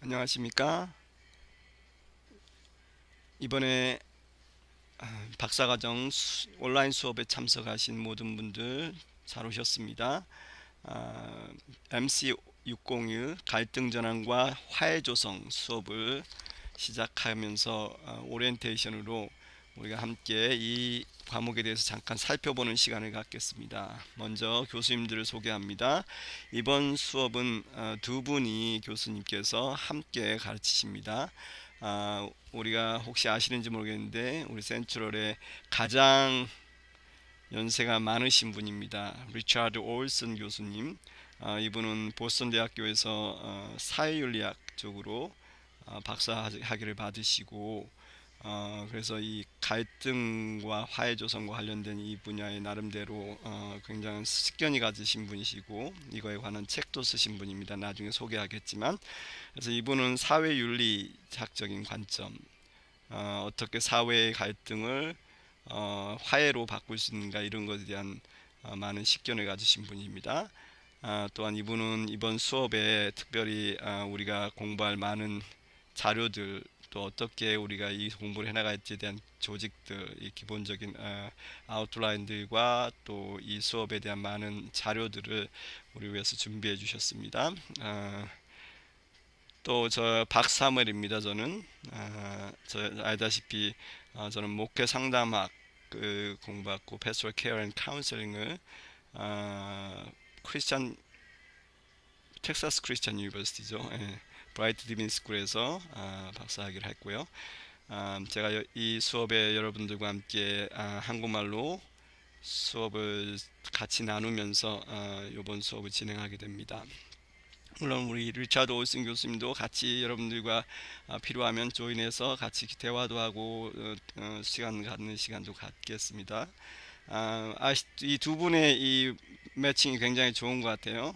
안녕하십니까? 이번에 박사과정 온라인 수업에 참석하신 모든 분들 잘 오셨습니다. MC601 갈등 전환과 화해 조성 수업을 시작하면서 오리엔테이션으로 우리가 함께 이 과목에 대해서 잠깐 살펴보는 시간을 갖겠습니다. 먼저 교수님들을 소개합니다. 이번 수업은 두 분이 교수님께서 함께 가르치십니다. 우리가 혹시 아시는지 모르겠는데 우리 센트럴의 가장 연세가 많으신 분입니다. 리차드 올슨 교수님. 이분은 보스턴 대학교에서 사회윤리학 쪽으로 박사 학위를 받으시고 그래서 이 갈등과 화해 조성과 관련된 이 분야에 나름대로 굉장한 식견이 가지신 분이시고 이거에 관한 책도 쓰신 분입니다. 나중에 소개하겠지만 그래서 이분은 사회윤리학적인 관점, 어떻게 사회의 갈등을 화해로 바꿀 수 있는가 이런 것에 대한 많은 식견을 가지신 분입니다. 또한 이분은 이번 수업에 특별히 우리가 공부할 많은 자료들 또 어떻게 우리가 이 공부를 해나갈지에 대한 조직들, 이 기본적인 아웃라인들과 또 이 수업에 대한 많은 자료들을 우리 위해서 준비해 주셨습니다. 또 저 박사물입니다. 저는 저 알다시피 저는 목회 상담학 그 공부하고 패스토럴 케어 앤 카운슬링을 크리스천 텍사스 크리스천 유니버시티죠. 예, 브라이트 디빈 스쿨에서 박사학위를 했고요. 제가 이 수업에 여러분들과 함께 한국말로 수업을 같이 나누면서 이번 수업을 진행하게 됩니다. 물론 우리 리차드 올슨 교수님도 같이 여러분들과 필요하면 조인해서 같이 대화도 하고 시간 갖는 시간도 갖겠습니다. 이 두 분의 이 매칭이 굉장히 좋은 것 같아요.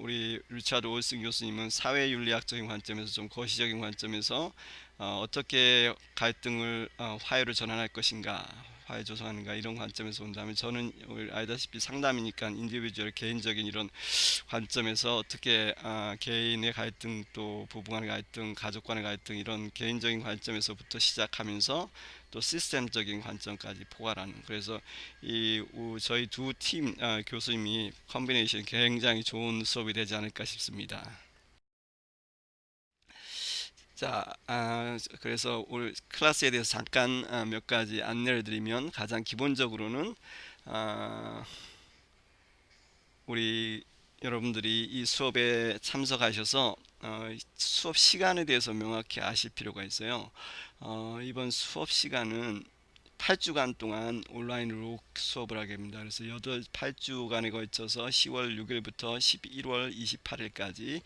우리 리차드 올슨 교수님은 사회윤리학적인 관점에서 좀 거시적인 관점에서 어떻게 갈등을 화해로 전환할 것인가, 화해 조성하는가 이런 관점에서 본다면 저는 알다시피 상담이니까 인디비주얼 개인적인 이런 관점에서 어떻게 개인의 갈등 또 부부 간의 갈등 가족 간의 갈등 이런 개인적인 관점에서부터 시작하면서 또 시스템적인 관점까지 포괄하는 그래서 저희 두 팀 교수님이 컨비네이션 굉장히 좋은 수업이 되지 않을까 싶습니다. 자, 그래서 오늘 클래스에 대해서 잠깐 몇 가지 안내를 드리면 가장 기본적으로는 아, 우리 여러분들이 이 수업에 참석하셔서 수업 시간에 대해서 명확히 아실 필요가 있어요. 이번 수업 시간은 8주간 동안 온라인으로 수업을 하게 됩니다. 그래서 8주간에 걸쳐서 10월 6일부터 11월 28일까지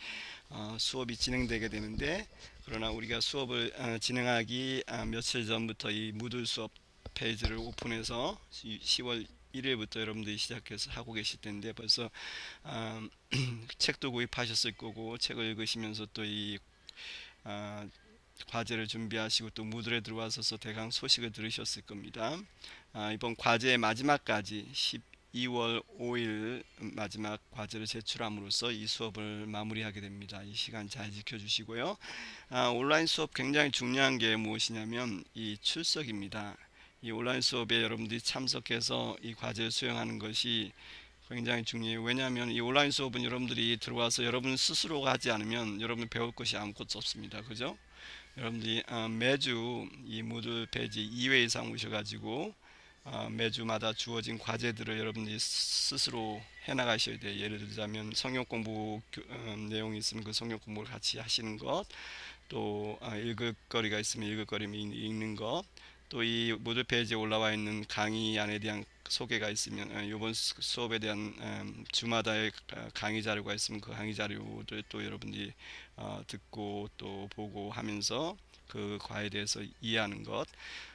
수업이 진행되게 되는데 그러나 우리가 수업을 진행하기 며칠 전부터 이 무드 수업 페이지를 오픈해서 10월 1일부터 여러분들이 시작해서 하고 계실 텐데 벌써 아, 책도 구입하셨을 거고 책을 읽으시면서 또이 과제를 준비하시고 또 무드에 들어와서 대강 소식을 들으셨을 겁니다. 이번 과제의 마지막까지 12월 5일 마지막 과제를 제출함으로써 이 수업을 마무리하게 됩니다. 이 시간 잘 지켜주시고요. 온라인 수업 굉장히 중요한 게 무엇이냐면 이 출석입니다. 이 온라인 수업에 여러분들이 참석해서 이 과제를 수행하는 것이 굉장히 중요해요. 왜냐하면 이 온라인 수업은 여러분들이 들어와서 여러분 스스로가 하지 않으면 여러분 배울 것이 아무것도 없습니다. 그죠? 여러분들이 매주 이 무드 페이지 2회 이상 오셔가지고 매주마다 주어진 과제들을 여러분들이 스스로 해나가셔야 돼요. 예를 들자면 성역 공부 내용이 있으면 그 성역 공부를 같이 하시는 것, 또 읽을 거리가 있으면 읽을 거리 읽는 것, 또 이 모드 페이지에 올라와 있는 강의 안에 대한 소개가 있으면 이번 수업에 대한 주마다의 강의 자료가 있으면 그 강의 자료를 또 여러분들이 듣고 또 보고 하면서 그 과에 대해서 이해하는 것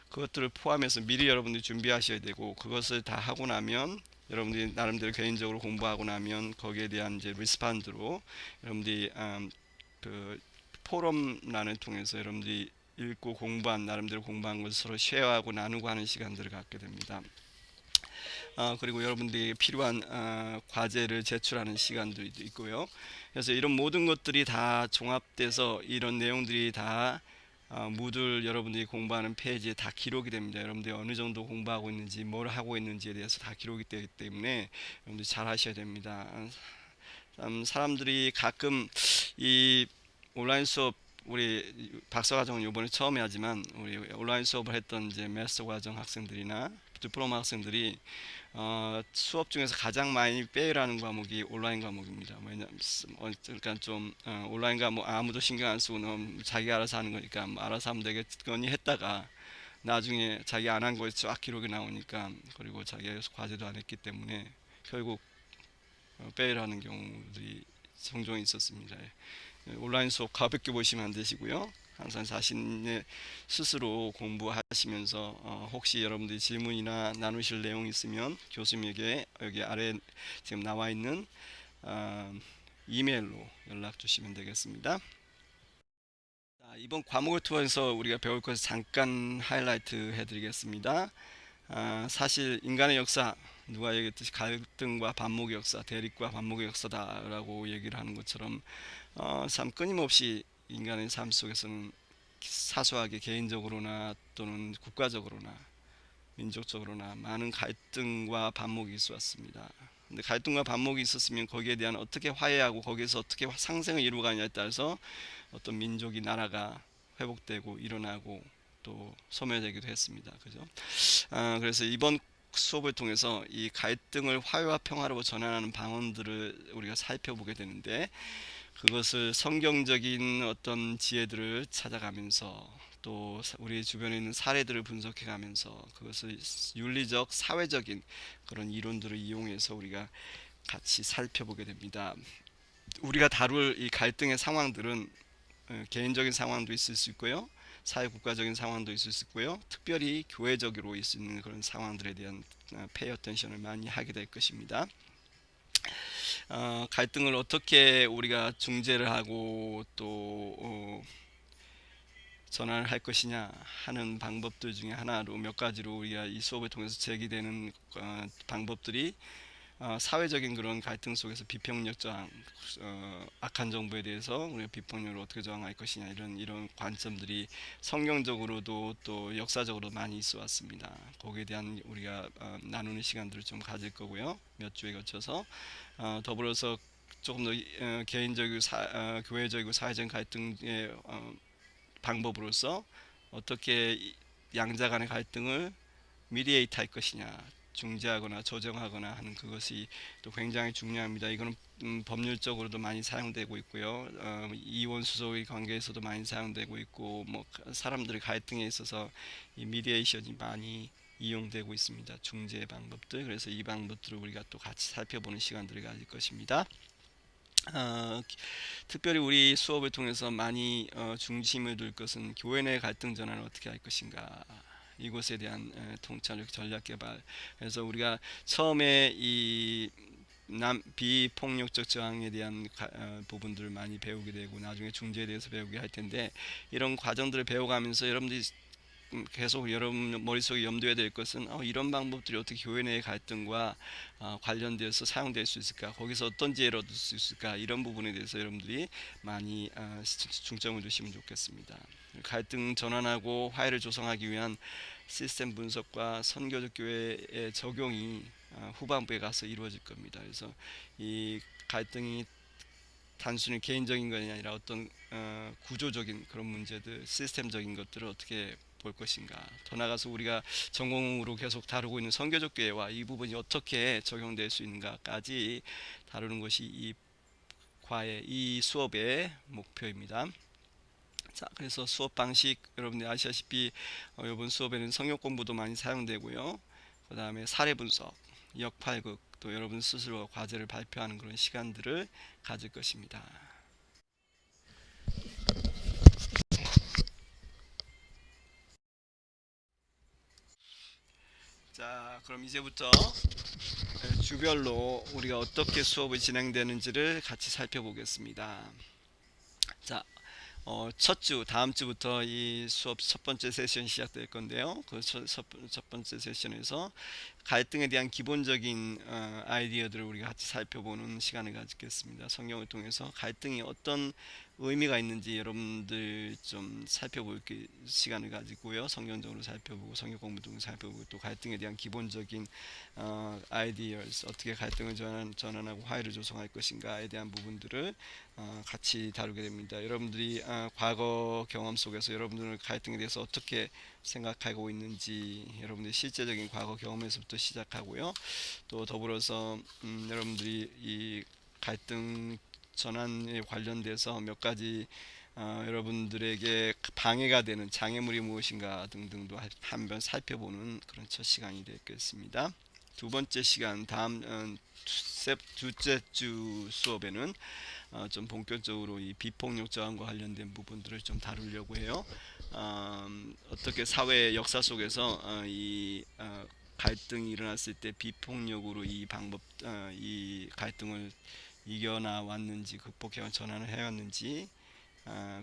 그것들을 포함해서 미리 여러분들이 준비하셔야 되고 그것을 다 하고 나면 여러분들이 나름대로 개인적으로 공부하고 나면 거기에 대한 이제 리스판드로 여러분들이 그 포럼란을 통해서 여러분들이 읽고 공부한 나름대로 공부한 것을 서로 쉐어하고 나누고 하는 시간들을 갖게 됩니다. 그리고 여러분들이 필요한 과제를 제출하는 시간도 있고요. 그래서 이런 모든 것들이 다 종합돼서 이런 내용들이 다 무들 여러분들이 공부하는 페이지에 다 기록이 됩니다. 여러분들이 어느 정도 공부하고 있는지 뭘 하고 있는지에 대해서 다 기록이 되기 때문에 여러분들이 잘 하셔야 됩니다. 사람들이 가끔 이 온라인 수업 우리 박사 과정은 이번에 처음 하지만 우리 온라인 수업을 했던 이제 마스터 과정 학생들이나 디플로마 학생들이 수업 중에서 가장 많이 빼라는 과목이 온라인 과목입니다. 왜냐면 그러니까 좀 온라인 과목 아무도 신경 안 쓰고 너무 자기 알아서 하는 거니까 뭐 알아서 하면 되겠거니 했다가 나중에 자기 안 한 거에 쫙 기록이 나오니까 그리고 자기가 과제도 안 했기 때문에 결국 빼라는 경우들이 종종 있었습니다. 온라인 수업 가볍게 보시면 안 되시고요. 항상 자신의 스스로 공부하시면서 혹시 여러분들이 질문이나 나누실 내용 있으면 교수님에게 여기 아래 지금 나와 있는 어, 이메일로 연락 주시면 되겠습니다. 자, 이번 과목을 통해서 우리가 배울 것을 잠깐 하이라이트 해드리겠습니다. 사실 인간의 역사 누가 얘기했듯이 갈등과 반목의 역사, 대립과 반목의 역사다라고 얘기를 하는 것처럼 참 끊임없이 인간의 삶 속에서는 사소하게 개인적으로나 또는 국가적으로나 민족적으로나 많은 갈등과 반목이 있었습니다. 근데 갈등과 반목이 있었으면 거기에 대한 어떻게 화해하고 거기에서 어떻게 상생을 이루어가느냐에 따라서 어떤 민족이 나라가 회복되고 일어나고 또 소멸되기도 했습니다. 그죠? 그래서 이번 수업을 통해서 이 갈등을 화해와 평화로 전환하는 방언들을 우리가 살펴보게 되는데 그것을 성경적인 어떤 지혜들을 찾아가면서 또 우리 주변에 있는 사례들을 분석해 가면서 그것을 윤리적 사회적인 그런 이론들을 이용해서 우리가 같이 살펴보게 됩니다. 우리가 다룰 이 갈등의 상황들은 개인적인 상황도 있을 수 있고요. 사회 국가적인 상황도 있을 수 있고요. 특별히 교회적으로 있는 그런 상황들에 대한 페이 어텐션을 많이 하게 될 것입니다. 갈등을 어떻게 우리가 중재를 하고 또 전환을 할 것이냐 하는 방법들 중에 하나로 몇 가지로 우리가 이 수업을 통해서 제기되는 방법들이 사회적인 그런 갈등 속에서 비폭력 저항, 악한 정부에 대해서 우리가 비폭력을 어떻게 저항할 것이냐 이런 관점들이 성경적으로도 또 역사적으로 많이 있어 왔습니다. 거기에 대한 우리가 나누는 시간들을 좀 가질 거고요. 몇 주에 걸쳐서 더불어서 조금 더 개인적이고 교회적이고 사회적인 갈등의 방법으로서 어떻게 양자 간의 갈등을 미디에이트 할 것이냐 중재하거나 조정하거나 하는 그것이 또 굉장히 중요합니다. 이거는 법률적으로도 많이 사용되고 있고요. 이혼 수소의 관계에서도 많이 사용되고 있고 뭐 사람들의 갈등에 있어서 이 미디에이션이 많이 이용되고 있습니다. 중재 방법들. 그래서 이 방법들을 우리가 또 같이 살펴보는 시간들을 가질 것입니다. 특별히 우리 수업을 통해서 많이 중심을 둘 것은 교회 내 갈등 전환을 어떻게 할 것인가 이것에 대한 통찰력 전략 개발. 그래서 우리가 처음에 이 비폭력적 저항에 대한 부분들을 많이 배우게 되고 나중에 중재에 대해서 배우게 할 텐데 이런 과정들을 배워가면서 여러분들이 계속 여러분 머릿속에 염두에 될 것은 이런 방법들이 어떻게 교회 내의 갈등과 관련돼서 사용될 수 있을까, 거기서 어떤 지혜를 얻을 수 있을까, 이런 부분에 대해서 여러분들이 많이 중점을 두시면 좋겠습니다. 갈등 전환하고 화해를 조성하기 위한 시스템 분석과 선교적 교회의 적용이 후반부에 가서 이루어질 겁니다. 그래서 이 갈등이 단순히 개인적인 것이 아니라 어떤 구조적인 그런 문제들, 시스템적인 것들을 어떻게 볼 것인가. 더 나아가서 우리가 전공으로 계속 다루고 있는 선교적 교회와 이 부분이 어떻게 적용될 수 있는가까지 다루는 것이 이 수업의 목표입니다. 자, 그래서 수업 방식 여러분들 아시다시피 이번 수업에는 성역 공부도 많이 사용되고요. 그 다음에 사례 분석, 역할극, 또 여러분 스스로 과제를 발표하는 그런 시간들을 가질 것입니다. 자, 그럼 이제부터 주별로 우리가 어떻게 수업이 진행되는지를 같이 살펴보겠습니다. 자, 첫 주, 다음 주부터 이 수업 첫 번째 세션 시작될 건데요. 그 첫 번째 세션에서 갈등에 대한 기본적인 아이디어들을 우리가 같이 살펴보는 시간을 가지겠습니다. 성경을 통해서 갈등이 어떤 의미가 있는지 여러분들 좀 살펴볼 시간을 가지고요. 성경적으로 살펴보고 성경 공부 통해서 살펴보고 또 갈등에 대한 기본적인 아이디어스, 어떻게 갈등을 전환하고 화해를 조성할 것인가에 대한 부분들을 같이 다루게 됩니다. 여러분들이 과거 경험 속에서 여러분들은 갈등에 대해서 어떻게 생각하고 있는지 여러분들의 실제적인 과거 경험에서부터 시작하고요. 또 더불어서 여러분들이 이 갈등 전환에 관련돼서 몇 가지 여러분들에게 방해가 되는 장애물이 무엇인가 등등도 한번 살펴보는 그런 첫 시간이 되겠습니다. 두 번째 시간 다음 둘째 주 수업에는 좀 본격적으로 이 비폭력 저항과 관련된 부분들을 좀 다루려고 해요. 어떻게 사회 역사 속에서 이 갈등이 일어났을 때 비폭력으로 이 갈등을 이겨나 왔는지 극복해 전환을 해왔는지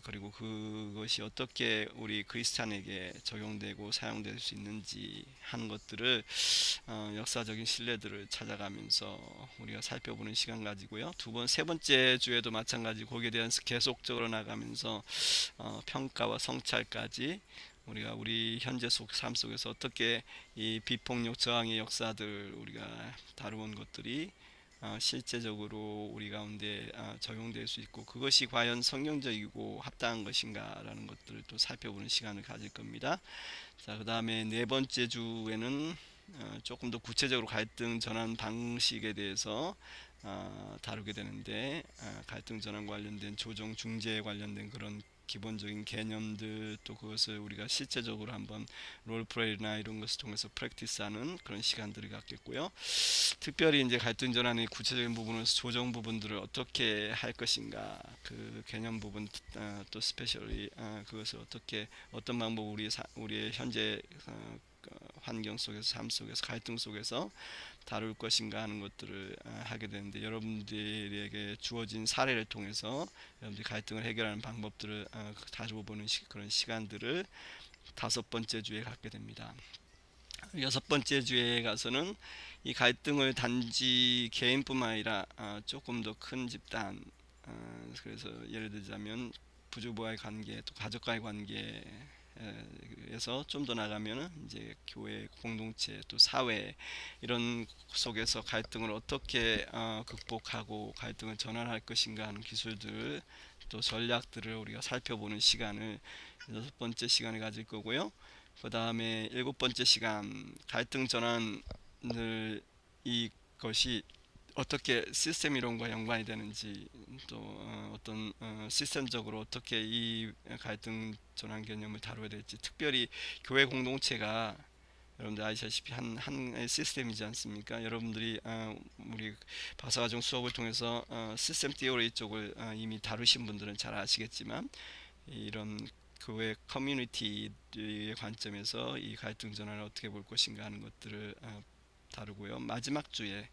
그리고 그것이 어떻게 우리 크리스찬에게 적용되고 사용될 수 있는지 하는 것들을 역사적인 신뢰들을 찾아가면서 우리가 살펴보는 시간 가지고요. 세 번째 주에도 마찬가지 거기에 대한 계속적으로 나가면서 평가와 성찰까지 우리가 우리 현재 삶 속에서 어떻게 이 비폭력 저항의 역사들 우리가 다루은 것들이 실제적으로 우리 가운데 적용될 수 있고 그것이 과연 성경적이고 합당한 것인가라는 것들을 또 살펴보는 시간을 가질 겁니다. 자, 그 다음에 네 번째 주에는 조금 더 구체적으로 갈등 전환 방식에 대해서 다루게 되는데 갈등 전환 관련된 조정 중재에 관련된 그런 기본적인 개념들 또 그것을 우리가 실제적으로 한번 롤플레이나 이런 것을 통해서 프랙티스하는 그런 시간들을 갖겠고요. 특별히 이제 갈등 전환의 구체적인 부분에서 조정 부분들을 어떻게 할 것인가 그 개념 부분 또 스페셜리 그것을 어떻게 어떤 방법 우리의 현재 환경 속에서 삶 속에서 갈등 속에서 다룰 것인가 하는 것들을 하게 되는데 여러분들에게 주어진 사례를 통해서 여러분들이 갈등을 해결하는 방법들을 다뤄보는 그런 시간들을 다섯 번째 주에 갖게 됩니다. 여섯 번째 주에 가서는 이 갈등을 단지 개인뿐만 아니라 조금 더 큰 집단 그래서 예를 들자면 부부와의 관계 또 가족과의 관계 에서 좀 더 나가면은 이제 교회 공동체 또 사회 이런 속에서 갈등을 어떻게 극복하고 갈등을 전환할 것인가 하는 기술들 또 전략들을 우리가 살펴보는 시간을 여섯 번째 시간에 가질 거고요. 그 다음에 일곱 번째 시간 갈등 전환을 이것이 어떻게 시스템 이론과 연관이 되는지 또 어떤 시스템적으로 어떻게 이 갈등 전환 개념을 다뤄야 될지 특별히 교회 공동체가 여러분들 아시다시피 한 시스템이지 않습니까? 여러분들이 우리 박사과정 수업을 통해서 시스템 티오리 쪽을 이미 다루신 분들은 잘 아시겠지만 이런 교회 커뮤니티의 관점에서 이 갈등 전환을 어떻게 볼 것인가 하는 것들을 다루고요. 마지막 주에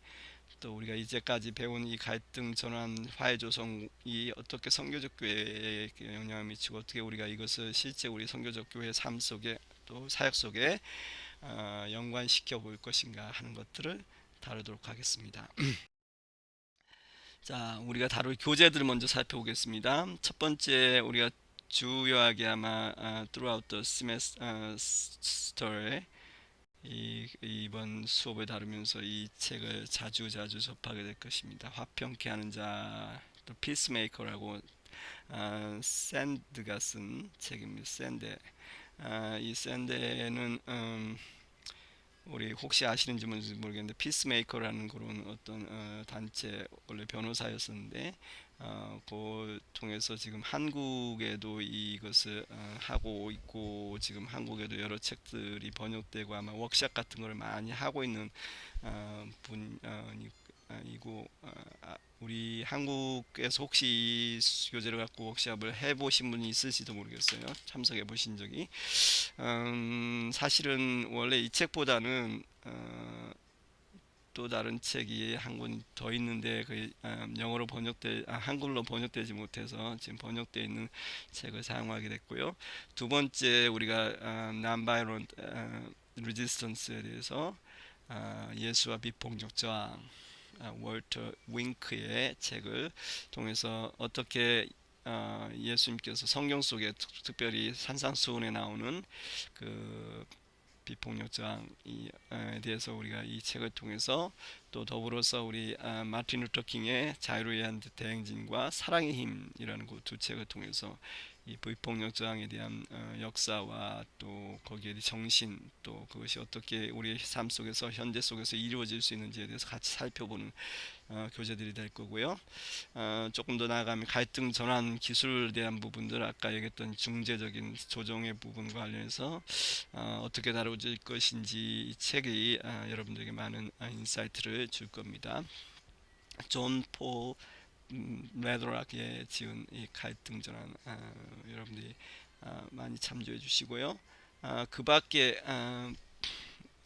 또 우리가 이제까지 배운 이 갈등 전환 화해 조성이 어떻게 선교적 교회에 영향을 미치고 어떻게 우리가 이것을 실제 우리 선교적 교회 삶 속에 또 사역 속에 연관시켜 볼 것인가 하는 것들을 다루도록 하겠습니다. 자, 우리가 다룰 교재들을 먼저 살펴보겠습니다. 첫 번째 우리가 주요하게 아마 throughout the semester에 이번 수업을 다루면서 이 책을 자주 접하게 될 것입니다. 화평케 하는 자, 또 피스메이커라고 샌드가 쓴 책입니다. 이 샌드는 우리 혹시 아시는지 모르겠는데 피스메이커라는 그런 어떤 단체 원래 변호사였었는데 그 통해서 지금 한국에도 이것을 하고 있고 지금 한국에도 여러 책들이 번역되고 아마 워크샵 같은 걸 많이 하고 있는 분이고 우리 한국에서 혹시 이 교재를 갖고 워크샵을 해보신 분이 있을지도 모르겠어요. 참석해 보신 적이 사실은 원래 이 책보다는 또 다른 책이 한 권 더 있는데 그 영어로 한글로 번역되지 못해서 지금 번역되어 있는 책을 사용하게 됐고요. 두 번째 우리가 non-violent resistance에 대해서 예수와 비폭력 저항, 월터 윙크의 책을 통해서 어떻게 예수님께서 성경 속에 특별히 산상수훈에 나오는 그 비폭력 저항에 대해서 우리가 이 책을 통해서 또 더불어서 우리 마틴 루터 킹의 자유를 위한 대행진과 사랑의 힘이라는 그 두 책을 통해서 이 비폭력 저항에 대한 역사와 또 거기에 대한 정신, 또 그것이 어떻게 우리의 삶 속에서 현재 속에서 이루어질 수 있는지에 대해서 같이 살펴보는 교재들이 될 거고요. 조금 더 나아가면 갈등 전환 기술에 대한 부분들, 아까 얘기했던 중재적인 조정의 부분과 관련해서 어떻게 다뤄질 것인지 이 책이 여러분들에게 많은 인사이트를 줄 겁니다. 존 레드락에 지은 이 갈등 전환, 여러분들이 많이 참조해 주시고요. 그 밖에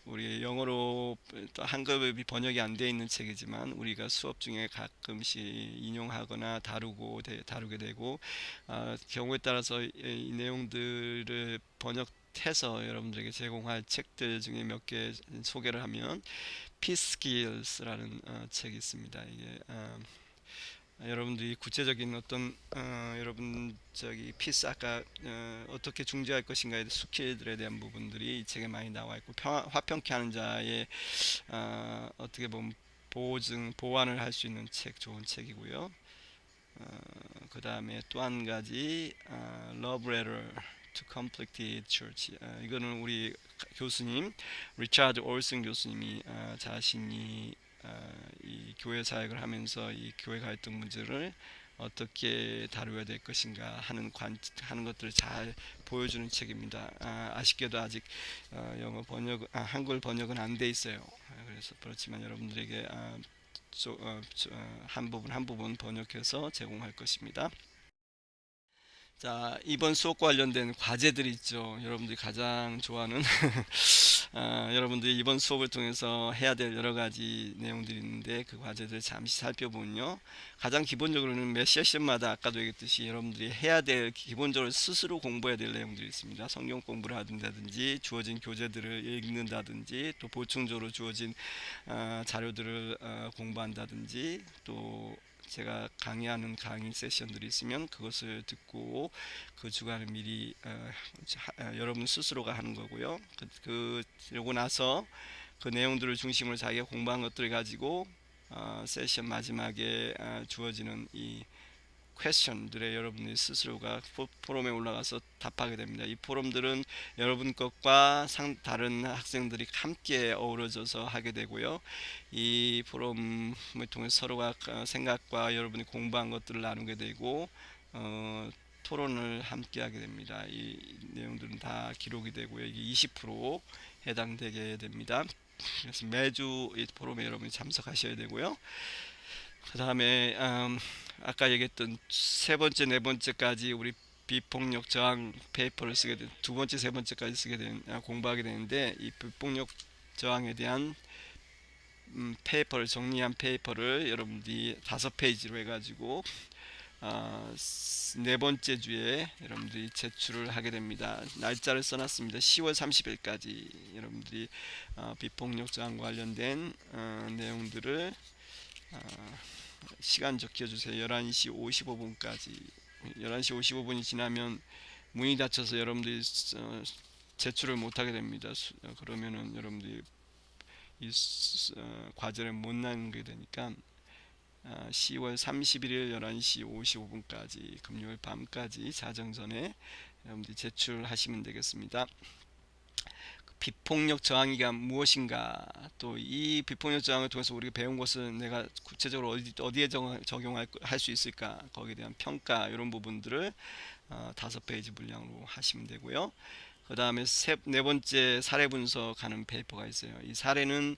우리 영어로 또 한글이 번역이 안 돼 있는 책이지만 우리가 수업 중에 가끔씩 인용하거나 다루게 되고, 경우에 따라서 이 내용들을 번역해서 여러분들에게 제공할 책들 중에 몇 개 소개를 하면 Peace Skills라는 책이 있습니다. 이게 여러분들이 구체적인 어떤 여러분 저기 피스 아까 어떻게 중재할 것인가에 대한 스킬들에 대한 부분들이 이 책에 많이 나와 있고, 화평케 하는 자의 어떻게 보면 보완을 할 수 있는 좋은 책이고요. 그 다음에 또 한 가지 Love Letter to Conflicted Church, 이거는 우리 교수님 리차드 올슨 교수님이 자신이 이 교회 사역을 하면서 이 교회 갈등 문제를 어떻게 다루어야 될 것인가 하는 것들을 잘 보여주는 책입니다. 아쉽게도 아직 한글 번역은 안 돼 있어요. 그래서 그렇지만 여러분들에게 한 부분 번역해서 제공할 것입니다. 자, 이번 수업 관련된 과제들이 있죠. 여러분들이 가장 좋아하는 여러분들이 이번 수업을 통해서 해야 될 여러 가지 내용들이 있는데, 그 과제들을 잠시 살펴보면요. 가장 기본적으로는 매 세션마다 아까도 얘기했듯이 여러분들이 해야 될, 기본적으로 스스로 공부해야 될 내용들이 있습니다. 성경 공부를 하든지 주어진 교재들을 읽는다든지, 또 보충적으로 주어진 자료들을 공부한다든지, 또 제가 강의하는 강의 세션들이 있으면 그것을 듣고 그 주간을 미리 여러분 스스로가 하는 거고요. 그러고 나서 그 내용들을 중심으로 자기가 공부한 것들을 가지고 세션 마지막에 주어지는 이 퀘스천들에 여러분이 스스로가 포럼에 올라가서 답하게 됩니다. 이 포럼들은 여러분 것과 다른 학생들이 함께 어우러져서 하게 되고요. 이 포럼을 통해 서로가 생각과 여러분이 공부한 것들을 나누게 되고 토론을 함께 하게 됩니다. 이 내용들은 다 기록이 되고요. 이게 20% 해당되게 됩니다. 그래서 매주 이 포럼에 여러분이 참석하셔야 되고요. 그 다음에 아까 얘기했던 세 번째, 네 번째까지 우리 비폭력 저항 페이퍼를 쓰게 된, 두 번째, 세 번째까지 공부하게 되는데, 이 비폭력 저항에 대한 페이퍼를 정리한 페이퍼를 여러분들이 5페이지로 해가지고 네 번째 주에 여러분들이 제출을 하게 됩니다. 날짜를 써놨습니다. 10월 30일까지 여러분들이 비폭력 저항과 관련된 내용들을 시간 적혀주세요. 11시 55분까지. 11시 55분이 지나면 문이 닫혀서 여러분들이 제출을 못하게 됩니다. 그러면은 여러분들이 이 과제를 못 나누게 되니까 10월 31일 11시 55분까지 금요일 밤까지 자정 전에 여러분들이 제출하시면 되겠습니다. 비폭력 저항이가 무엇인가, 또 이 비폭력 저항을 통해서 우리가 배운 것은 내가 구체적으로 어디에 적용할 수 있을까, 거기에 대한 평가, 이런 부분들을 5페이지 분량으로 하시면 되고요. 그 다음에 네 번째 사례 분석하는 페이퍼가 있어요. 이 사례는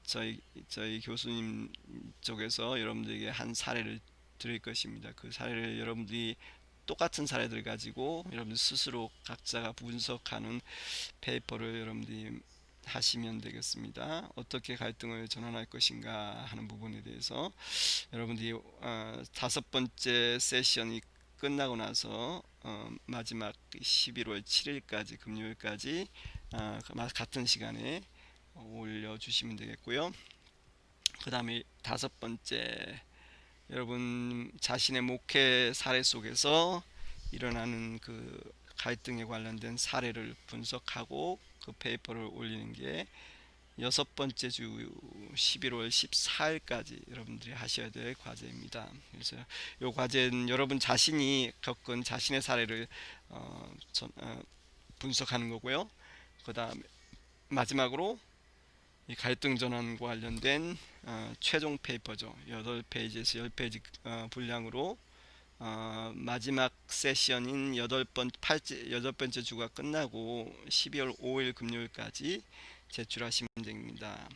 저희 교수님 쪽에서 여러분들에게 한 사례를 드릴 것입니다. 그 사례를 여러분들이 똑같은 사례들 가지고 여러분들 스스로 각자가 분석하는 페이퍼를 여러분들이 하시면 되겠습니다. 어떻게 갈등을 전환할 것인가 하는 부분에 대해서 여러분들이 5번째 세션이 끝나고 나서 마지막 11월 7일까지 금요일까지 같은 시간에 올려주시면 되겠고요. 그 다음에 다섯 번째, 여러분 자신의 목회 사례 속에서 일어나는 그 갈등에 관련된 사례를 분석하고 그 페이퍼를 올리는 게 여섯 번째 주 11월 14일까지 여러분들이 하셔야 될 과제입니다. 그래서 이 과제는 여러분 자신이 겪은 자신의 사례를 분석하는 거고요. 그 다음에 마지막으로 이 갈등 전환과 관련된 최종 페이퍼죠. 8페이지에서 10페이지 분량으로 마지막 세션인 여덟 번째 주가 끝나고 12월 5일 금요일까지 제출하시면 됩니다.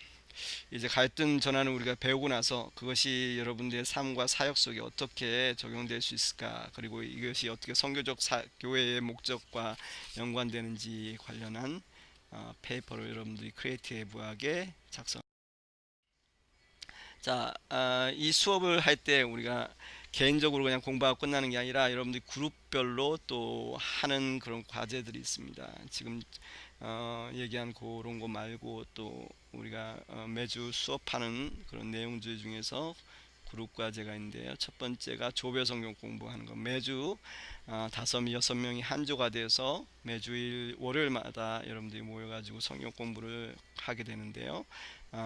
이제 갈등 전환을 우리가 배우고 나서 그것이 여러분들의 삶과 사역 속에 어떻게 적용될 수 있을까, 그리고 이것이 어떻게 선교적 교회의 목적과 연관되는지 관련한 페이퍼를 여러분들이 크리에이티브하게 작성. 자, 이 수업을 할 때 우리가 개인적으로 그냥 공부하고 끝나는 게 아니라 여러분들이 그룹별로 또 하는 그런 과제들이 있습니다. 지금 얘기한 그런 거 말고 또 우리가 매주 수업하는 그런 내용들 중에서 그룹 과제가 있는데요. 첫 번째가 조별 성경 공부하는 거. 매주 다섯 여섯 명이 한 조가 돼서 매주일 월요일마다 여러분들이 모여가지고 성경 공부를 하게 되는데요.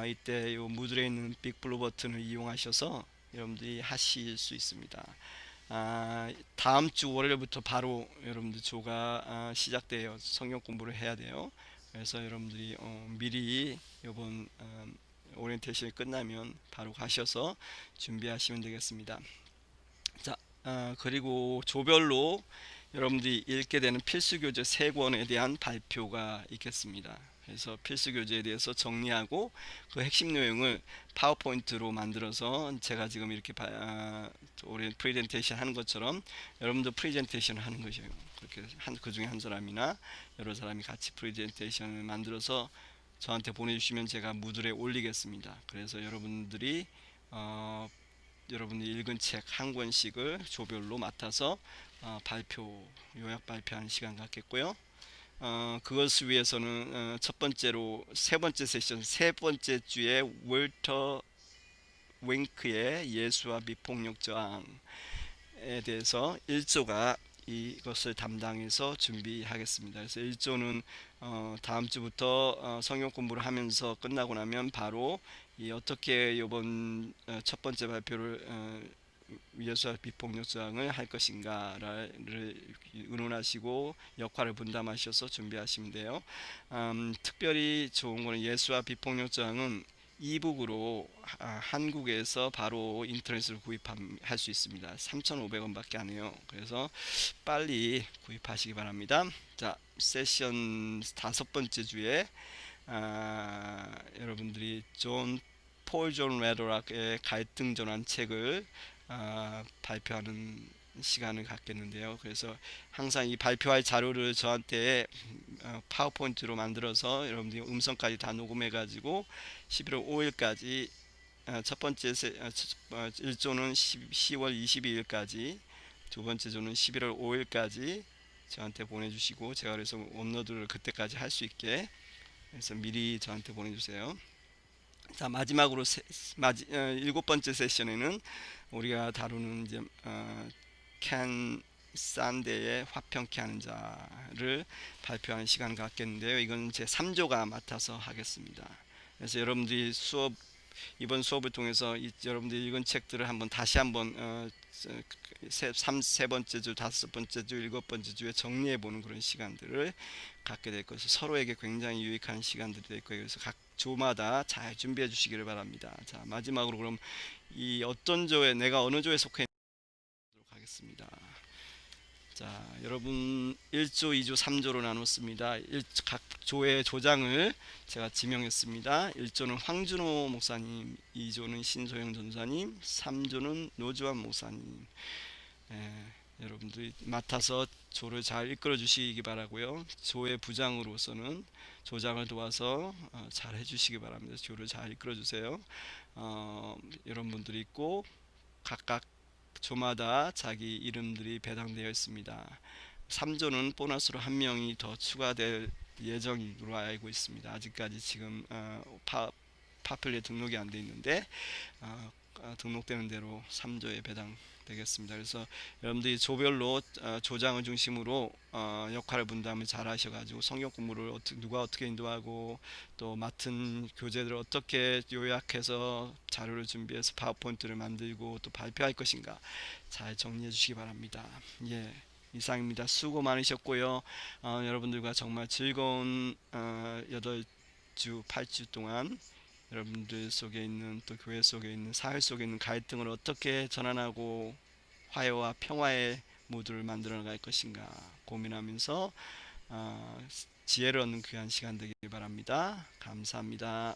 이때 요 무드에 있는 빅블루 버튼을 이용하셔서 여러분들이 하실 수 있습니다. 다음 주 월요일부터 바로 여러분들 조가 시작돼요. 성경 공부를 해야 돼요. 그래서 여러분들이 미리 이번 오리엔테이션이 끝나면 바로 가셔서 준비하시면 되겠습니다. 자, 그리고 조별로 여러분들이 읽게 되는 필수 교재 세 권에 대한 발표가 있겠습니다. 그래서 필수 교재에 대해서 정리하고 그 핵심 내용을 파워포인트로 만들어서 제가 지금 이렇게 우리 프레젠테이션 하는 것처럼 여러분도 프레젠테이션을 하는 것이에요. 그렇게 그 중에 한 사람이나 여러 사람이 같이 프레젠테이션을 만들어서 저한테 보내주시면 제가 무드에 올리겠습니다. 그래서 여러분들이 여러분이 읽은 책 한 권씩을 조별로 맡아서 요약 발표하는 시간 갖겠고요. 그것을 위해서는 첫 번째로 세 번째 세션, 세 번째 주에 월터 윙크의 예수와 미폭력 저항에 대해서 1조가 이것을 담당해서 준비하겠습니다. 그래서 1조는 다음 주부터 성경 공부를 하면서 끝나고 나면 바로 어떻게 이번 첫 번째 발표를 예수와 비폭력 저항을 할 것인가를 의논하시고 역할을 분담하셔서 준비하시면 돼요. 특별히 좋은 거는 예수와 비폭력 저항은 이북으로 한국에서 바로 인터넷으로 구입할 수 있습니다. 3,500원밖에 안 해요. 그래서 빨리 구입하시기 바랍니다. 자, 세션 다섯 번째 주에 여러분들이 폴 존 레도락의 갈등 전환 책을 발표하는 시간을 갖겠는데요. 그래서 항상 이 발표할 자료를 저한테 파워포인트로 만들어서 여러분들이 음성까지 다 녹음해 가지고 11월 5일까지 첫 번째 1조는 10월 22일까지, 두 번째 조는 11월 5일까지 저한테 보내주시고 제가 그래서 업로드를 그때까지 할 수 있게 그래서 미리 저한테 보내주세요. 자, 마지막으로 일곱 번째 세션에는 우리가 다루는 이제 캔 산데의 화평케 하는 자를 발표하는 시간 갖겠는데요. 이건 제 3조가 맡아서 하겠습니다. 그래서 여러분들이 이번 수업을 통해서 여러분들이 읽은 책들을 다시 한번 세 번째 주, 다섯 번째 주, 일곱 번째 주에 정리해 보는 그런 시간들을 갖게 될 것을 서로에게 굉장히 유익한 시간들이 될 거예요. 그래서 각 조마다 잘 준비해 주시기를 바랍니다. 자, 마지막으로 그럼 이 어떤 조에 내가 어느 조에 속해 있도록 하겠습니다. 자, 여러분 1조, 2조, 3조로 나눴습니다. 각 조의 조장을 제가 지명했습니다. 1조는 황준호 목사님, 2조는 신소영 전사님, 3조는 노주환 목사님. 여러분들이 맡아서 조를 잘 이끌어 주시기 바라고요. 조의 부장으로서는 조장을 도와서 잘 해주시기 바랍니다. 조를 잘 이끌어 주세요. 여러분들이 있고 각각 조마다 자기 이름들이 배당되어 있습니다. 3조는 보너스로 한 명이 더 추가될 예정으로 알고 있습니다. 아직까지 지금 파플리에 등록이 안 돼 있는데 등록되는 대로 3조에 배당되겠습니다. 그래서 여러분들이 조별로 조장을 중심으로 역할을 분담을 잘 하셔가지고 성경 공부를 누가 어떻게 인도하고 또 맡은 교재들을 어떻게 요약해서 자료를 준비해서 파워포인트를 만들고 또 발표할 것인가 잘 정리해 주시기 바랍니다. 예. 이상입니다. 수고 많으셨고요. 여러분들과 정말 즐거운 8주, 8주 동안 여러분들 속에 있는 또 교회 속에 있는 사회 속에 있는 갈등을 어떻게 전환하고 화해와 평화의 모두를 만들어 나갈 것인가 고민하면서 지혜를 얻는 귀한 시간 되길 바랍니다. 감사합니다.